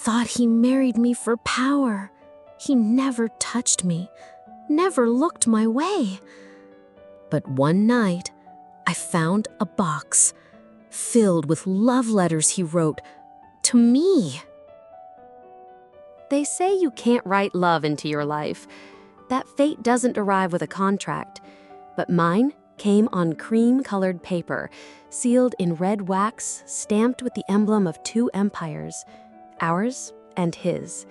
thought he married me for power. He never touched me, never looked my way. But one night, I found a box filled with love letters he wrote to me. They say you can't write love into your life. That fate doesn't arrive with a contract. But mine came on cream-colored paper, sealed in red wax, stamped with the emblem of 2 empires, ours and his.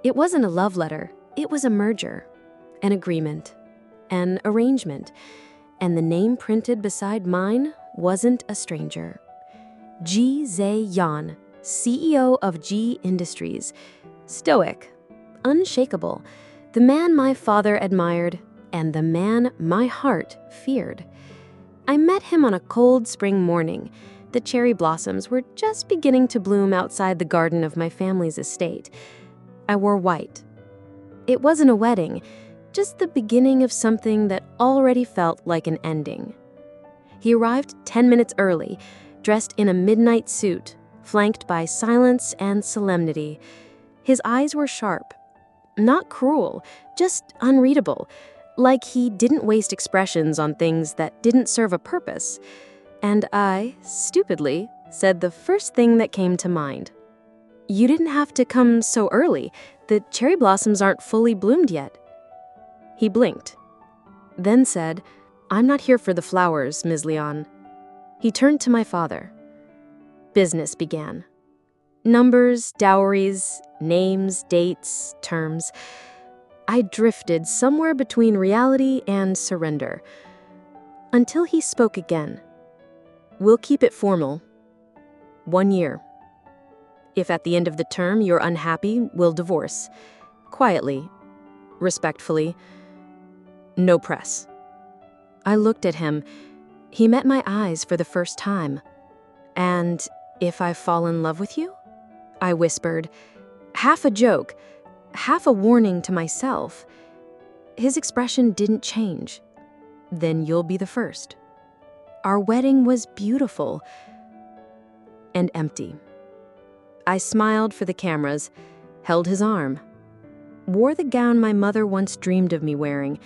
It wasn't a love letter, it was a merger, an agreement, an arrangement, and the name printed beside mine wasn't a stranger. Ji Zhe-yan, CEO of G Industries, stoic, unshakable, the man my father admired, and the man my heart feared. I met him on a cold spring morning. The cherry blossoms were just beginning to bloom outside the garden of my family's estate. I wore white. It wasn't a wedding, just the beginning of something that already felt like an ending. He arrived 10 minutes early, dressed in a midnight suit, flanked by silence and solemnity. His eyes were sharp, not cruel, just unreadable, like he didn't waste expressions on things that didn't serve a purpose. And I, stupidly, said the first thing that came to mind. "You didn't have to come so early. The cherry blossoms aren't fully bloomed yet." He blinked, then said, "I'm not here for the flowers, Ms. Leon." He turned to my father. Business began. Numbers, dowries, names, dates, terms. I drifted somewhere between reality and surrender, until he spoke again. "We'll keep it formal. 1 year. If at the end of the term you're unhappy, we'll divorce. Quietly, respectfully. No press." I looked at him. He met my eyes for the first time. "And if I fall in love with you?" I whispered, half a joke, half a warning to myself. His expression didn't change. "Then you'll be the first." Our wedding was beautiful and empty. I smiled for the cameras, held his arm, wore the gown my mother once dreamed of me wearing,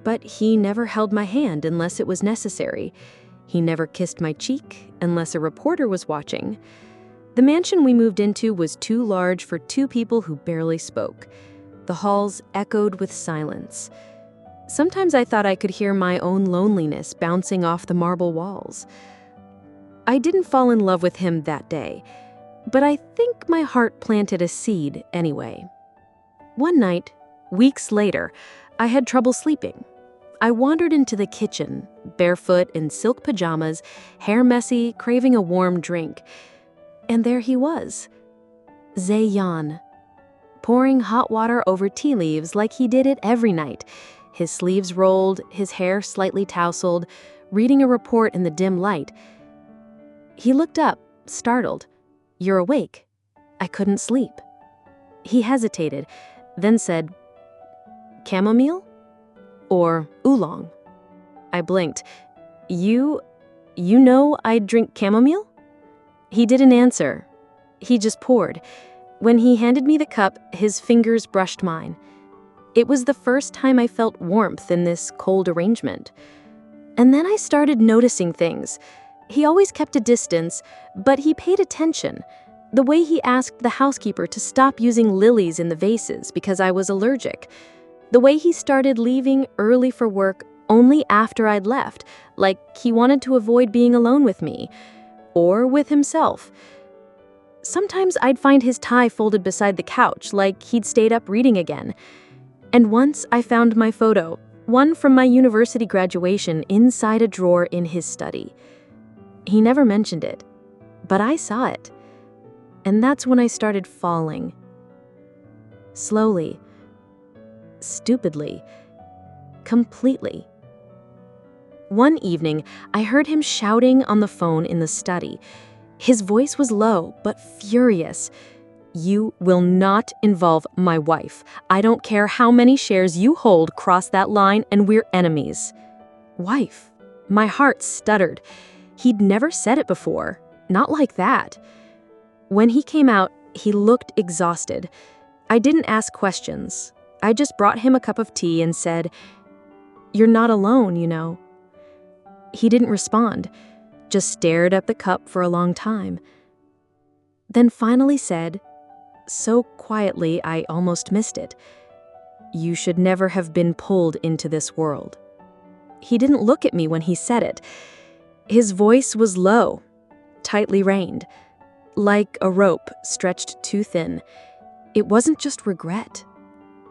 but he never held my hand unless it was necessary. He never kissed my cheek unless a reporter was watching. The mansion we moved into was too large for 2 people who barely spoke. The halls echoed with silence. Sometimes I thought I could hear my own loneliness bouncing off the marble walls. I didn't fall in love with him that day, but I think my heart planted a seed anyway. One night, weeks later, I had trouble sleeping. I wandered into the kitchen, barefoot in silk pajamas, hair messy, craving a warm drink. And there he was, Zhe-yan, pouring hot water over tea leaves like he did it every night, his sleeves rolled, his hair slightly tousled, reading a report in the dim light. He looked up, startled. "You're awake." I couldn't sleep. He hesitated, then said, "Chamomile? Or oolong?" I blinked. You know I drink chamomile?" He didn't answer. He just poured. When he handed me the cup, his fingers brushed mine. It was the first time I felt warmth in this cold arrangement. And then I started noticing things. He always kept a distance, but he paid attention. The way he asked the housekeeper to stop using lilies in the vases because I was allergic. The way he started leaving early for work only after I'd left, like he wanted to avoid being alone with me. Or with himself. Sometimes I'd find his tie folded beside the couch, like he'd stayed up reading again. And once I found my photo, one from my university graduation, inside a drawer in his study. He never mentioned it, but I saw it. And that's when I started falling. Slowly, stupidly, completely. One evening, I heard him shouting on the phone in the study. His voice was low, but furious. "You will not involve my wife. I don't care how many shares you hold, cross that line and we're enemies." Wife. My heart stuttered. He'd never said it before. Not like that. When he came out, He looked exhausted. I didn't ask questions. I just brought him a cup of tea and said, "You're not alone, you know." He didn't respond, just stared at the cup for a long time. Then finally said, so quietly I almost missed it, "You should never have been pulled into this world." He didn't look at me when he said it. His voice was low, tightly reined, like a rope stretched too thin. It wasn't just regret.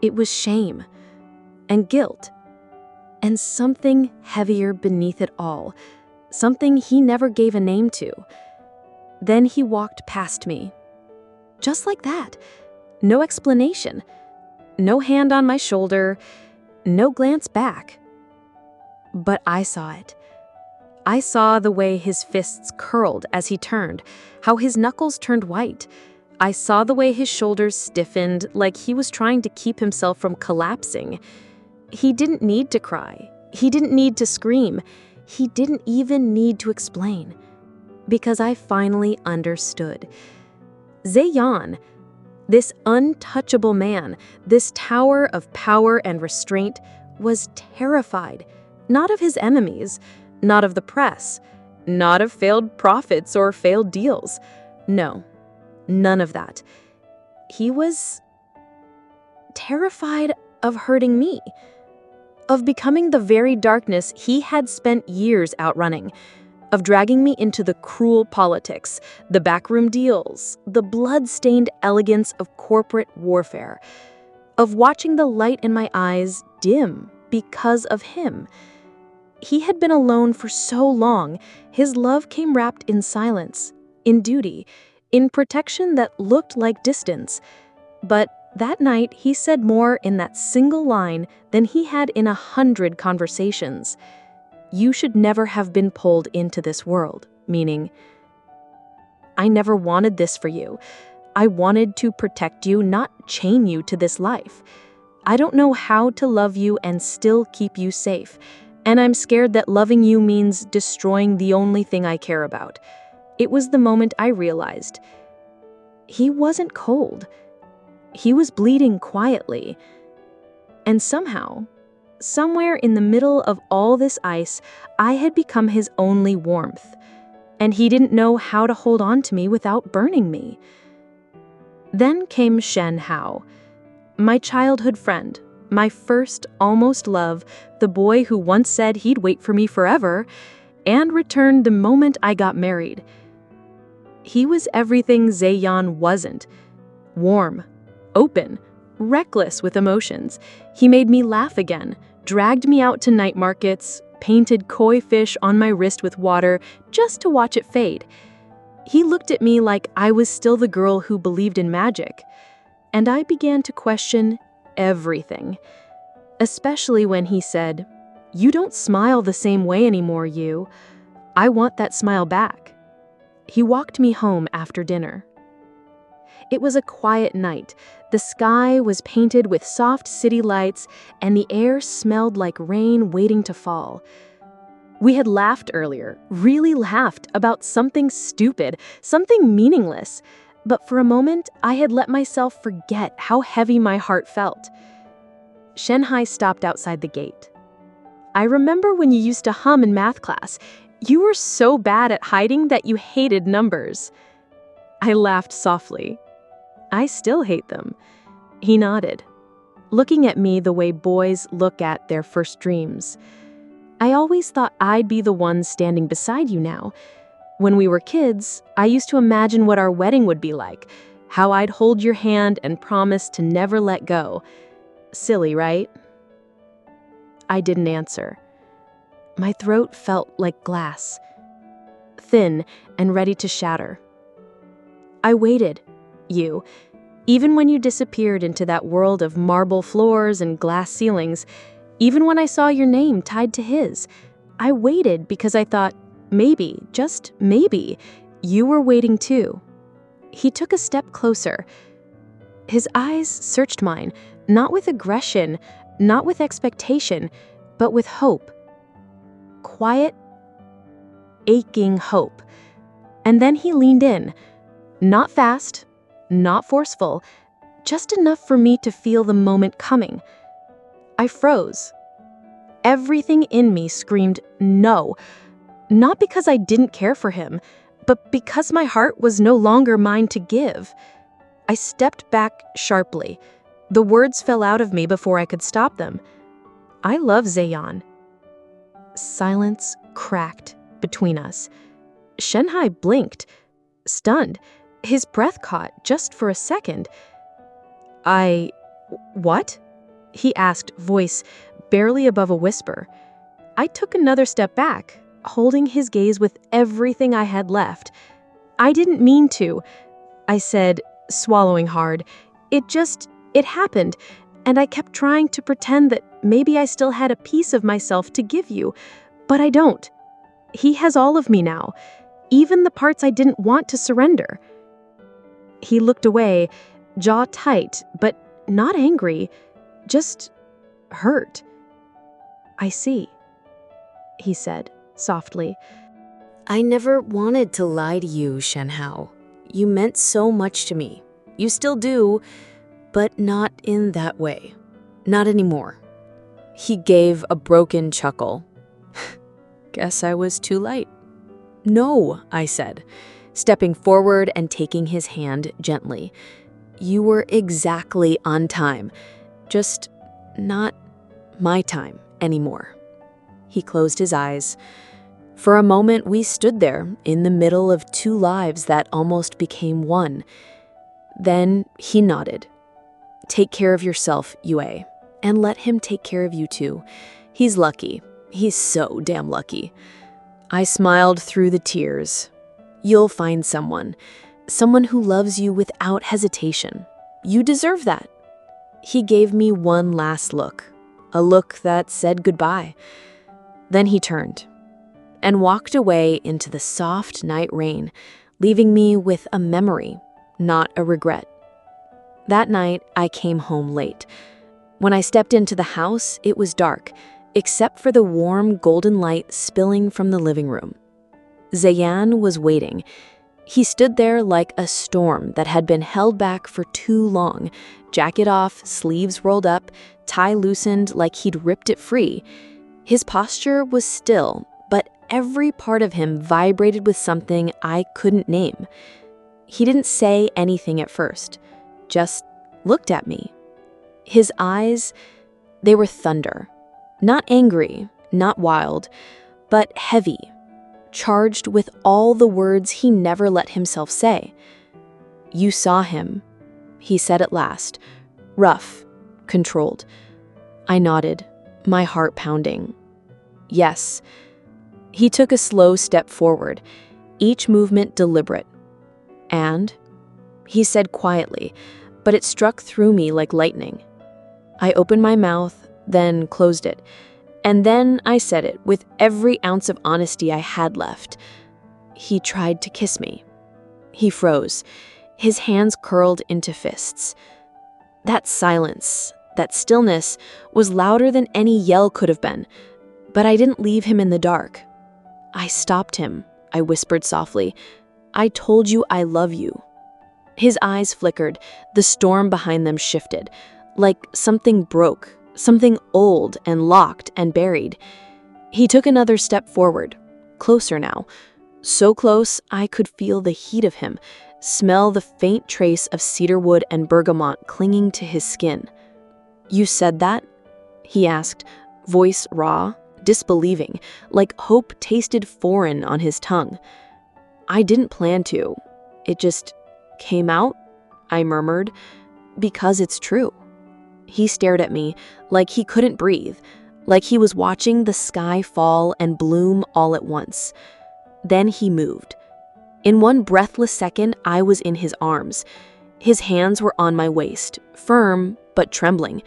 It was shame and guilt and something heavier beneath it all, something he never gave a name to. Then he walked past me. Just like that. No explanation. No hand on my shoulder. No glance back. But I saw it. I saw the way his fists curled as he turned, how his knuckles turned white. I saw the way his shoulders stiffened, like he was trying to keep himself from collapsing. He didn't need to cry. He didn't need to scream. He didn't even need to explain. Because I finally understood. Zayan, this untouchable man, this tower of power and restraint, was terrified, not of his enemies, not of the press, not of failed prophets or failed deals. No, none of that. He was terrified of hurting me, of becoming the very darkness he had spent years outrunning, of dragging me into the cruel politics, the backroom deals, the blood-stained elegance of corporate warfare, of watching the light in my eyes dim because of him. He had been alone for so long. His love came wrapped in silence, in duty, in protection that looked like distance. But that night, he said more in that single line than he had in 100 conversations. "You should never have been pulled into this world," meaning, I never wanted this for you. I wanted to protect you, not chain you to this life. I don't know how to love you and still keep you safe. And I'm scared that loving you means destroying the only thing I care about. It was the moment I realized. He wasn't cold. He was bleeding quietly. And somehow, somewhere in the middle of all this ice, I had become his only warmth. And he didn't know how to hold on to me without burning me. Then came Shen Hao, my childhood friend, my first almost love, the boy who once said he'd wait for me forever, and returned the moment I got married. He was everything Zayan wasn't. Warm, open, reckless with emotions. He made me laugh again, dragged me out to night markets, painted koi fish on my wrist with water just to watch it fade. He looked at me like I was still the girl who believed in magic. And I began to question everything. Especially when he said, "You don't smile the same way anymore, you. I want that smile back." He walked me home after dinner. It was a quiet night. The sky was painted with soft city lights, and the air smelled like rain waiting to fall. We had laughed earlier, really laughed about something stupid, something meaningless. But for a moment, I had let myself forget how heavy my heart felt. Shenhai stopped outside the gate. "I remember when you used to hum in math class. You were so bad at hiding that you hated numbers." I laughed softly. "I still hate them." He nodded, looking at me the way boys look at their first dreams. "I always thought I'd be the one standing beside you now. When we were kids, I used to imagine what our wedding would be like, how I'd hold your hand and promise to never let go. Silly, right?" I didn't answer. My throat felt like glass, thin and ready to shatter. I waited, you. Even when you disappeared into that world of marble floors and glass ceilings, even when I saw your name tied to his, I waited because I thought, maybe, just maybe, you were waiting too. He took a step closer. His eyes searched mine, not with aggression, not with expectation, but with hope. Quiet, aching hope. And then he leaned in, not fast, not forceful, just enough for me to feel the moment coming. I froze. Everything in me screamed no, not because I didn't care for him, but because my heart was no longer mine to give. I stepped back sharply. The words fell out of me before I could stop them. I love Zayan. Silence cracked between us. Shenhai blinked, stunned. His breath caught just for a second. What? He asked, voice barely above a whisper. I took another step back, holding his gaze with everything I had left. I didn't mean to, I said, swallowing hard. It happened, and I kept trying to pretend that maybe I still had a piece of myself to give you, but I don't. He has all of me now, even the parts I didn't want to surrender. He looked away, jaw tight, but not angry, just hurt. I see, he said softly. I never wanted to lie to you, Shenhao. You meant so much to me. You still do, but not in that way. Not anymore. He gave a broken chuckle. Guess I was too late. No, I said, stepping forward and taking his hand gently. You were exactly on time, just not my time anymore. He closed his eyes. For a moment, we stood there in the middle of two lives that almost became one. Then he nodded. Take care of yourself, Yue, and let him take care of you too. He's lucky. He's so damn lucky. I smiled through the tears. You'll find someone who loves you without hesitation. You deserve that. He gave me one last look, a look that said goodbye. Then he turned and walked away into the soft night rain, leaving me with a memory, not a regret. That night, I came home late. When I stepped into the house, it was dark, except for the warm golden light spilling from the living room. Zayan was waiting. He stood there like a storm that had been held back for too long, jacket off, sleeves rolled up, tie loosened like he'd ripped it free. His posture was still, but every part of him vibrated with something I couldn't name. He didn't say anything at first, just looked at me. His eyes, they were thunder. Not angry, not wild, but heavy, charged with all the words he never let himself say. You saw him, he said at last, rough, controlled. I nodded, my heart pounding. Yes. He took a slow step forward, each movement deliberate. And, he said quietly, but it struck through me like lightning. I opened my mouth, then closed it. And then I said it with every ounce of honesty I had left. He tried to kiss me. He froze, his hands curled into fists. That silence, that stillness, was louder than any yell could have been. But I didn't leave him in the dark. I stopped him, I whispered softly. I told you I love you. His eyes flickered, the storm behind them shifted, like something broke, something old and locked and buried. He took another step forward, closer now, so close I could feel the heat of him, smell the faint trace of cedarwood and bergamot clinging to his skin. You said that? He asked, voice raw, disbelieving, like hope tasted foreign on his tongue. I didn't plan to. It just came out, I murmured, because it's true. He stared at me like he couldn't breathe, like he was watching the sky fall and bloom all at once. Then he moved. In one breathless second, I was in his arms. His hands were on my waist, firm but trembling.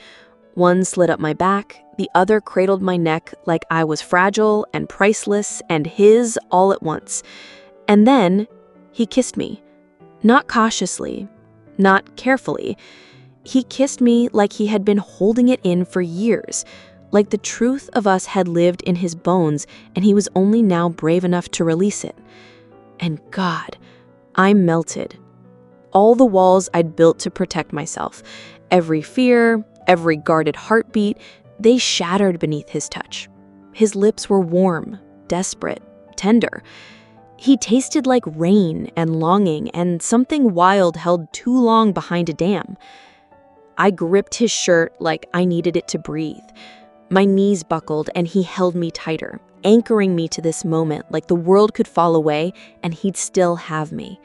One slid up my back, the other cradled my neck like I was fragile and priceless and his all at once. And then he kissed me. Not cautiously, not carefully. He kissed me like he had been holding it in for years, like the truth of us had lived in his bones and he was only now brave enough to release it. And God, I melted. all the walls I'd built to protect myself. Every fear, every guarded heartbeat, they shattered beneath his touch. His lips were warm, desperate, tender. He tasted like rain and longing and something wild held too long behind a dam. I gripped his shirt like I needed it to breathe. My knees buckled and he held me tighter, anchoring me to this moment like the world could fall away and he'd still have me.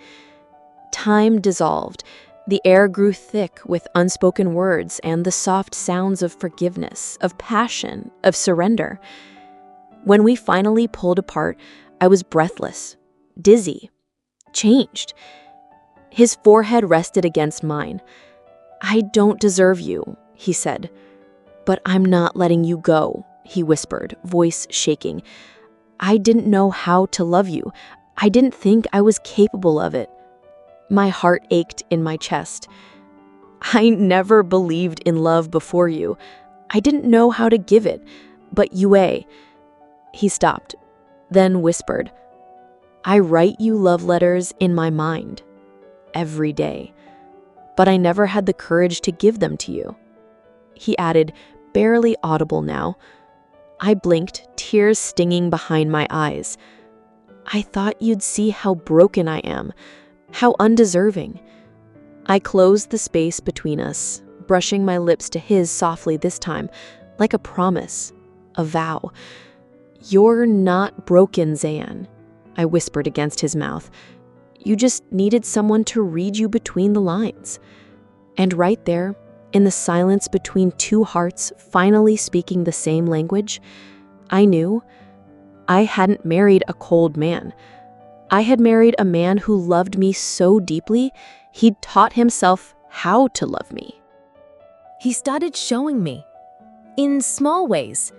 Time dissolved. The air grew thick with unspoken words and the soft sounds of forgiveness, of passion, of surrender. When we finally pulled apart, I was breathless, dizzy, changed. His forehead rested against mine. "I don't deserve you," he said. "But I'm not letting you go," he whispered, voice shaking. "I didn't know how to love you. I didn't think I was capable of it." My heart ached in my chest. "I never believed in love before you. I didn't know how to give it. But Yue..." He stopped, then whispered, "I write you love letters in my mind, every day. But I never had the courage to give them to you." He added, barely audible now. I blinked, tears stinging behind my eyes. "I thought you'd see how broken I am, how undeserving." I closed the space between us, brushing my lips to his softly this time, like a promise, a vow. "You're not broken, Zayan," I whispered against his mouth. "You just needed someone to read you between the lines." And right there, in the silence between two hearts finally speaking the same language, I knew I hadn't married a cold man. I had married a man who loved me so deeply, he'd taught himself how to love me. He started showing me, in small ways.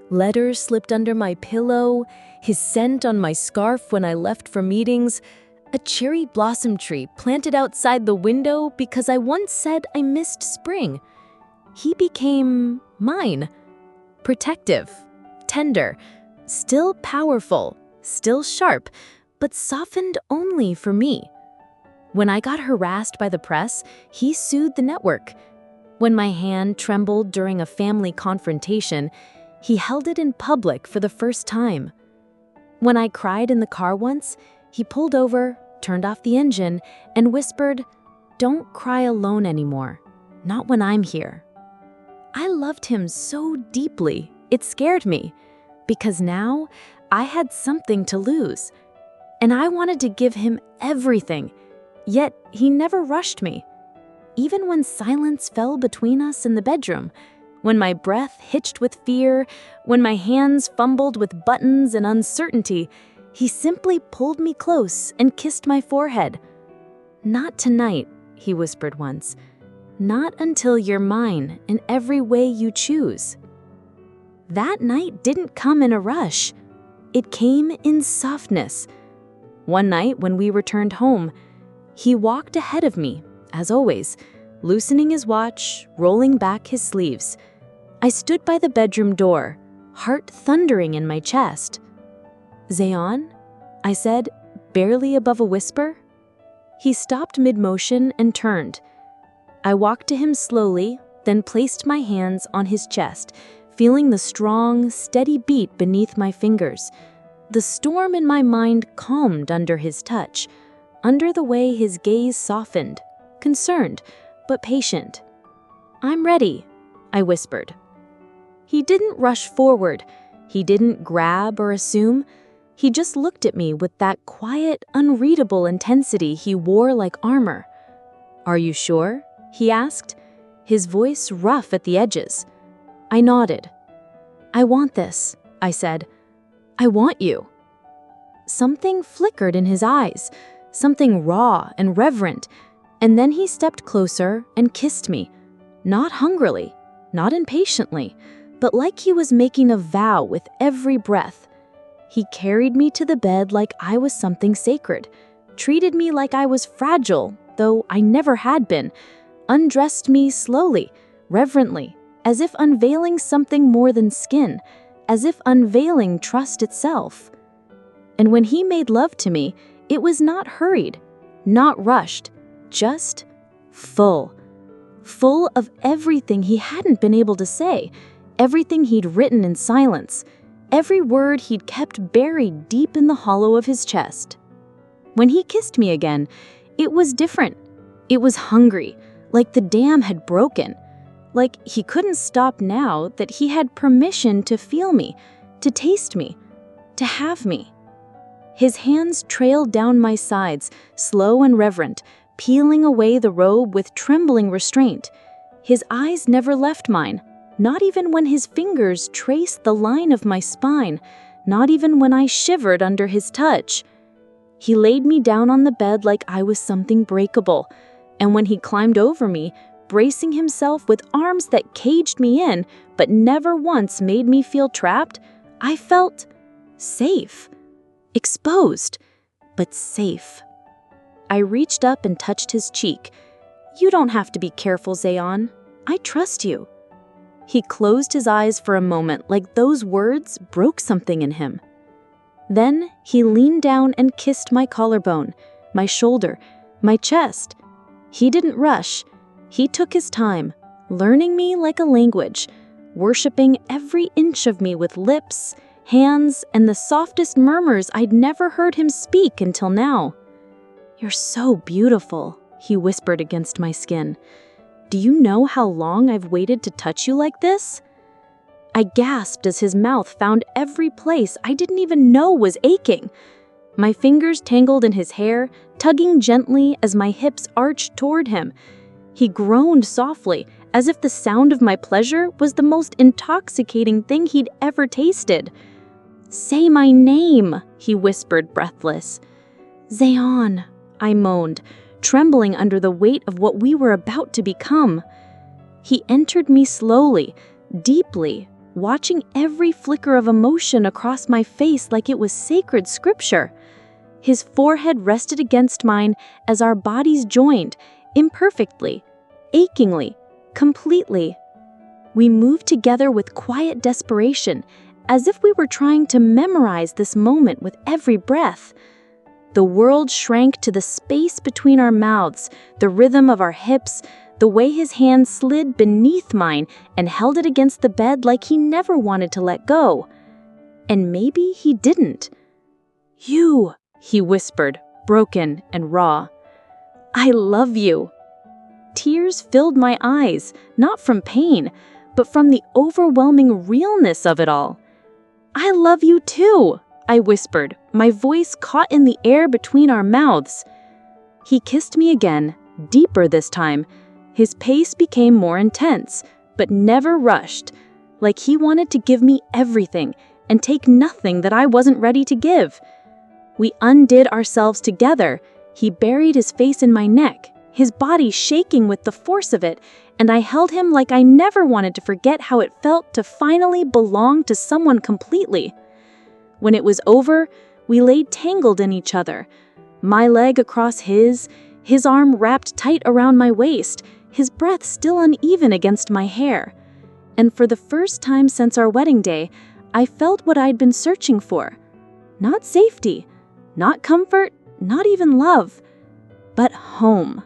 Letters slipped under my pillow, his scent on my scarf when I left for meetings, a cherry blossom tree planted outside the window because I once said I missed spring. He became mine, protective, tender, still powerful, still sharp, but softened only for me. When I got harassed by the press, he soothed the network. When my hand trembled during a family confrontation, he held it in public for the first time. When I cried in the car once, he pulled over, turned off the engine, and whispered, "Don't cry alone anymore, not when I'm here." I loved him so deeply, it scared me, because now I had something to lose. And I wanted to give him everything, yet he never rushed me. Even when silence fell between us in the bedroom, when my breath hitched with fear, when my hands fumbled with buttons and uncertainty, he simply pulled me close and kissed my forehead. "Not tonight," he whispered once. "Not until you're mine in every way you choose." That night didn't come in a rush. It came in softness. One night when we returned home, he walked ahead of me, as always, loosening his watch, rolling back his sleeves. I stood by the bedroom door, heart thundering in my chest. "Zayan?" I said, barely above a whisper. He stopped mid-motion and turned. I walked to him slowly, then placed my hands on his chest, feeling the strong, steady beat beneath my fingers. The storm in my mind calmed under his touch, under the way his gaze softened, concerned, but patient. "I'm ready," I whispered. He didn't rush forward. He didn't grab or assume. He just looked at me with that quiet, unreadable intensity he wore like armor. "Are you sure?" he asked, his voice rough at the edges. I nodded. "I want this," I said. "I want you." Something flickered in his eyes, something raw and reverent, and then he stepped closer and kissed me, not hungrily, not impatiently, but like he was making a vow with every breath. He carried me to the bed like I was something sacred, treated me like I was fragile, though I never had been, undressed me slowly, reverently, as if unveiling something more than skin, as if unveiling trust itself. And when he made love to me, it was not hurried, not rushed, just full. Full of everything he hadn't been able to say, everything he'd written in silence, every word he'd kept buried deep in the hollow of his chest. When he kissed me again, it was different. It was hungry, like the dam had broken, like he couldn't stop now that he had permission to feel me, to taste me, to have me. His hands trailed down my sides, slow and reverent, peeling away the robe with trembling restraint. His eyes never left mine, not even when his fingers traced the line of my spine, not even when I shivered under his touch. He laid me down on the bed like I was something breakable, and when he climbed over me, bracing himself with arms that caged me in but never once made me feel trapped, I felt safe. Exposed, but safe. I reached up and touched his cheek. "You don't have to be careful, Zayon. I trust you." He closed his eyes for a moment like those words broke something in him. Then he leaned down and kissed my collarbone, my shoulder, my chest. He didn't rush. He took his time, learning me like a language, worshiping every inch of me with lips, hands, and the softest murmurs I'd never heard him speak until now. "You're so beautiful," he whispered against my skin. "Do you know how long I've waited to touch you like this?" I gasped as his mouth found every place I didn't even know was aching. My fingers tangled in his hair, tugging gently as my hips arched toward him. He groaned softly, as if the sound of my pleasure was the most intoxicating thing he'd ever tasted. "Say my name," he whispered, breathless. "Zayon," I moaned, trembling under the weight of what we were about to become. He entered me slowly, deeply, watching every flicker of emotion across my face like it was sacred scripture. His forehead rested against mine as our bodies joined, imperfectly, achingly, completely. We moved together with quiet desperation, as if we were trying to memorize this moment with every breath. The world shrank to the space between our mouths, the rhythm of our hips, the way his hand slid beneath mine and held it against the bed like he never wanted to let go. And maybe he didn't. "You," he whispered, broken and raw. "I love you." Tears filled my eyes, not from pain, but from the overwhelming realness of it all. "I love you too," I whispered, my voice caught in the air between our mouths. He kissed me again, deeper this time. His pace became more intense, but never rushed, like he wanted to give me everything and take nothing that I wasn't ready to give. We undid ourselves together. He buried his face in my neck, his body shaking with the force of it, and I held him like I never wanted to forget how it felt to finally belong to someone completely. When it was over, we lay tangled in each other, my leg across his arm wrapped tight around my waist, his breath still uneven against my hair. And for the first time since our wedding day, I felt what I'd been searching for. Not safety, not comfort, not even love, but home.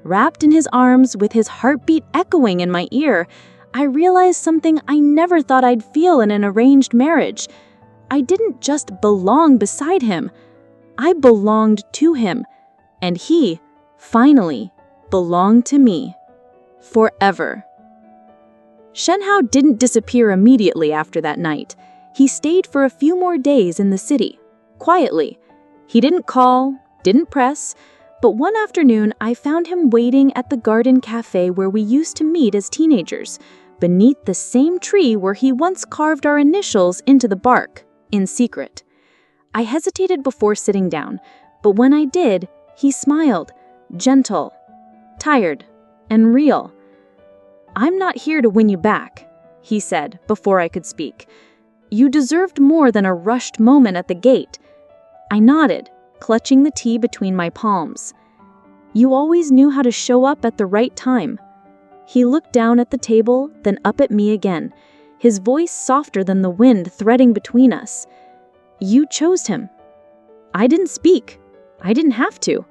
Wrapped in his arms with his heartbeat echoing in my ear, I realized something I never thought I'd feel in an arranged marriage. I didn't just belong beside him. I belonged to him, and he, finally, belonged to me. Forever. Shenhao didn't disappear immediately after that night. He stayed for a few more days in the city, quietly. He didn't call, didn't press, but one afternoon I found him waiting at the garden cafe where we used to meet as teenagers, beneath the same tree where he once carved our initials into the bark, in secret. I hesitated before sitting down, but when I did, he smiled, gentle, tired, and real. "I'm not here to win you back," he said before I could speak. "You deserved more than a rushed moment at the gate." I nodded, clutching the tea between my palms. "You always knew how to show up at the right time." He looked down at the table, then up at me again, his voice softer than the wind threading between us. "You chose him." I didn't speak. I didn't have to.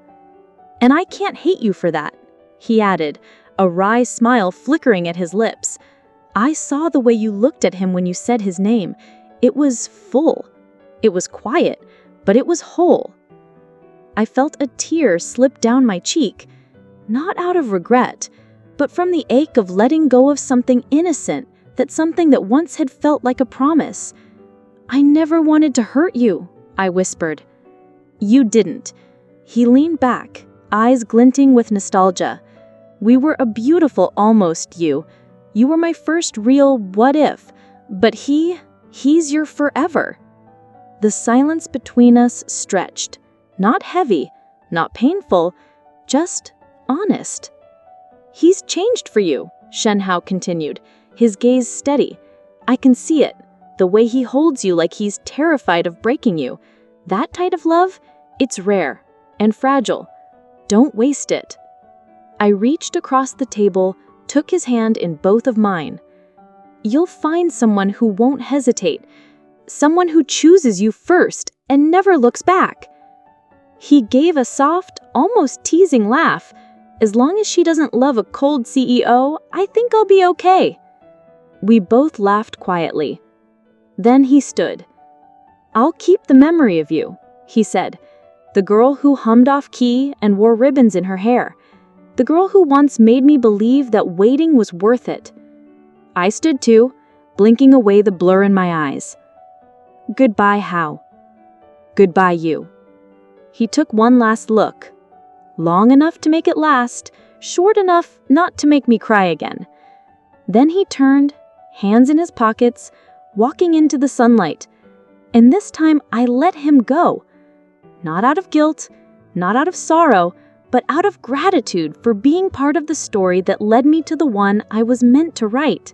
And I can't hate you for that," he added, a wry smile flickering at his lips. "I saw the way you looked at him when you said his name. It was full. It was quiet, but it was whole." I felt a tear slip down my cheek, not out of regret, but from the ache of letting go of something innocent, something that once had felt like a promise. "I never wanted to hurt you," I whispered. "You didn't." He leaned back, eyes glinting with nostalgia. "We were a beautiful almost you. You were my first real what if, but he's your forever." The silence between us stretched, not heavy, not painful, just honest. "He's changed for you," Shenhao continued, his gaze steady. "I can see it, the way he holds you like he's terrified of breaking you. That type of love, it's rare and fragile. Don't waste it." I reached across the table, took his hand in both of mine. "You'll find someone who won't hesitate, someone who chooses you first and never looks back." He gave a soft, almost teasing laugh. "As long as she doesn't love a cold CEO, I think I'll be okay." We both laughed quietly. Then he stood. "I'll keep the memory of you," he said. "The girl who hummed off key and wore ribbons in her hair. The girl who once made me believe that waiting was worth it." I stood too, blinking away the blur in my eyes. "Goodbye, Hao. Goodbye, you." He took one last look. Long enough to make it last, short enough not to make me cry again. Then he turned, hands in his pockets, walking into the sunlight. And this time I let him go. Not out of guilt, not out of sorrow, but out of gratitude for being part of the story that led me to the one I was meant to write.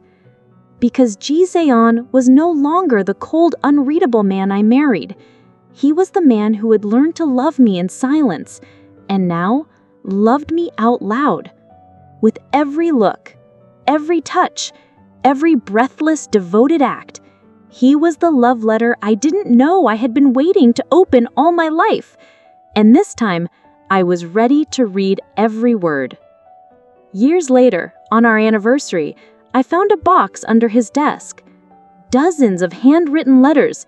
Because Ji Zeon was no longer the cold, unreadable man I married. He was the man who had learned to love me in silence, and now loved me out loud. With every look, every touch, every breathless, devoted act, he was the love letter I didn't know I had been waiting to open all my life. And this time, I was ready to read every word. Years later, on our anniversary, I found a box under his desk. Dozens of handwritten letters,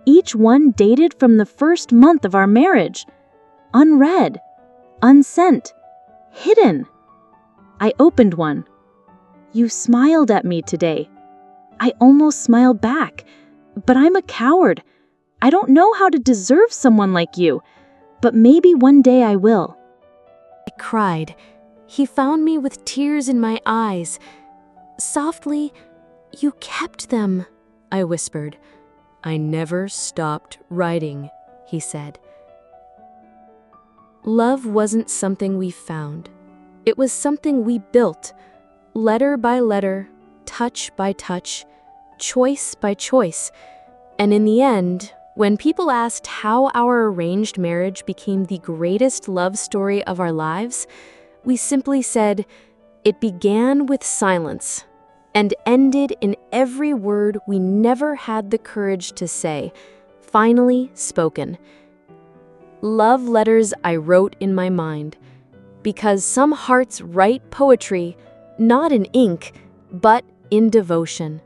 each one dated from the first month of our marriage. Unread, unsent, hidden. I opened one. "You smiled at me today." I almost smiled back, but I'm a coward. I don't know how to deserve someone like you, but maybe one day I will. I cried. He found me with tears in my eyes. Softly, "You kept them," I whispered. "I never stopped writing," he said. Love wasn't something we found. It was something we built, letter by letter, touch by touch, choice by choice. And in the end, when people asked how our arranged marriage became the greatest love story of our lives, we simply said, it began with silence and ended in every word we never had the courage to say, finally spoken. Love letters I wrote in my mind, because some hearts write poetry not in ink, but in devotion.